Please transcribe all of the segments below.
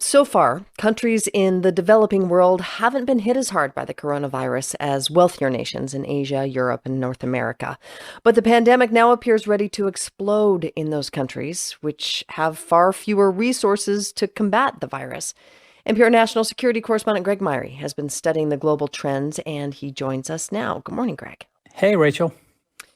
So far, countries in the developing world haven't been hit as hard by the coronavirus as wealthier nations in Asia, Europe, and North America. But the pandemic now appears ready to explode in those countries, which have far fewer resources to combat the virus. NPR national security correspondent Greg Myrie has been studying the global trends, and he joins us now. Good morning, Greg. Hey, Rachel.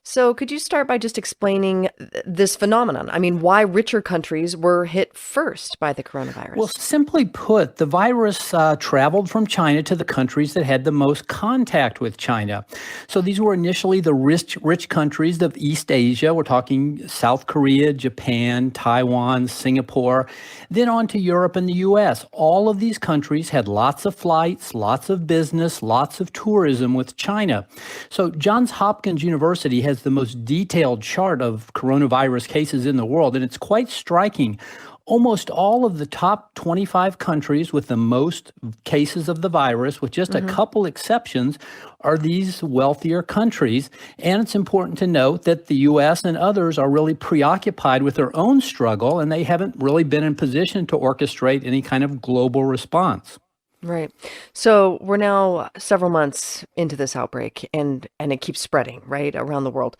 So, could you start by just explaining this phenomenon? I mean, why richer countries were hit first by the Well, coronavirus? simply put, the virus traveled from China to the countries that had the most contact with China. So these were initially the rich countries of East Asia. We're talking South Korea, Japan, Taiwan, Singapore, then on to Europe and the US. All of these countries had lots of flights, lots of business, lots of tourism with China. So Johns Hopkins University has the most detailed chart of coronavirus cases in the world, and it's quite striking. Almost all of the top 25 countries with the most cases of the virus, with just a Hmm. couple exceptions, are these wealthier countries. And it's important to note that the US and others are really preoccupied with their own struggle, and they haven't really been in position to orchestrate any kind of global response. Right. So we're now several months into this outbreak and it keeps spreading, right, around the world.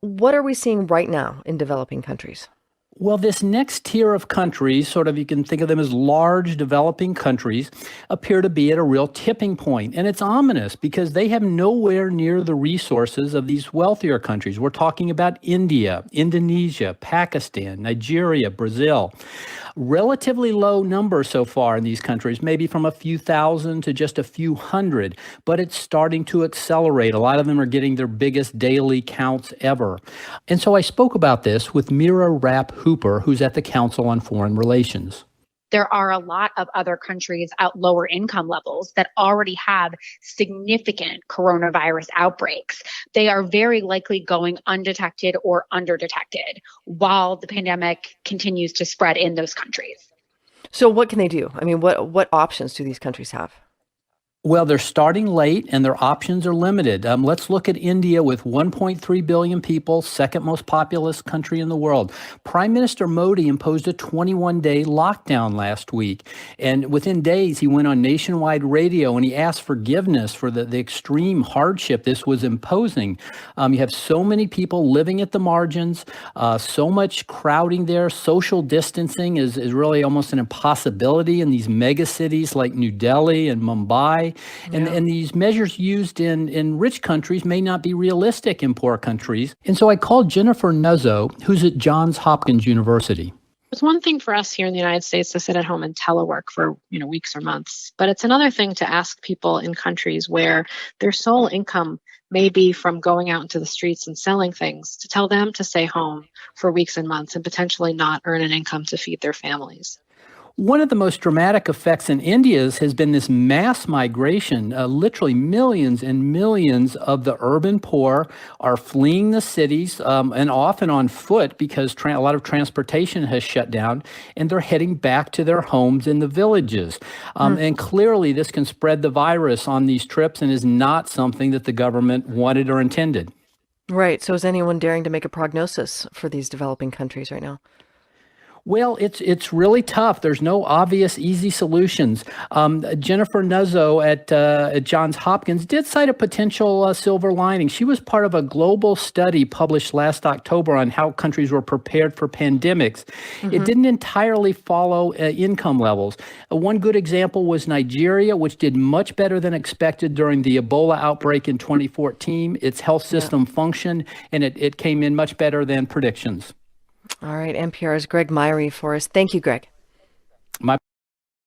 What are we seeing right now in developing countries? Well, this next tier of countries, sort of you can think of them as large developing countries, appear to be at a real tipping point. And it's ominous because they have nowhere near the resources of these wealthier countries. We're talking about India, Indonesia, Pakistan, Nigeria, Brazil. Relatively low numbers so far in these countries, maybe from a few thousand to just a few hundred, but it's starting to accelerate. A lot of them are getting their biggest daily counts ever. And so I spoke about this with Mira Rapp Hooper, who's at the Council on Foreign Relations. There are a lot of other countries at lower income levels that already have significant coronavirus outbreaks. They are very likely going undetected or underdetected while the pandemic continues to spread in those countries. So what can they do? I mean, what options do these countries have? Well, they're starting late and their options are limited. Let's look at India with 1.3 billion people, second most populous country in the world. Prime Minister Modi imposed a 21-day lockdown last week. And within days, he went on nationwide radio and he asked forgiveness for the extreme hardship this was imposing. You have so many people living at the margins, so much crowding there. Social distancing is really almost an impossibility in these mega cities like New Delhi and Mumbai. And these measures used in rich countries may not be realistic in poor countries. And so I called Jennifer Nuzzo, who's at Johns Hopkins University. It's one thing for us here in the United States to sit at home and telework for, weeks or months, but it's another thing to ask people in countries where their sole income may be from going out into the streets and selling things, to tell them to stay home for weeks and months and potentially not earn an income to feed their families. One of the most dramatic effects in India's has been this mass migration. Literally millions and millions of the urban poor are fleeing the cities and often on foot because a lot of transportation has shut down, and they're heading back to their homes in the villages. And clearly this can spread the virus on these trips and is not something that the government wanted or intended. Right. So is anyone daring to make a prognosis for these developing countries right now? Well, it's really tough. There's no obvious, easy solutions. Jennifer Nuzzo at Johns Hopkins did cite a potential silver lining. She was part of a global study published last October on how countries were prepared for pandemics. It didn't entirely follow income levels. One good example was Nigeria, which did much better than expected during the Ebola outbreak in 2014. Its health system functioned, and it came in much better than predictions. All right. NPR's Greg Myrie for us. Thank you, Greg. My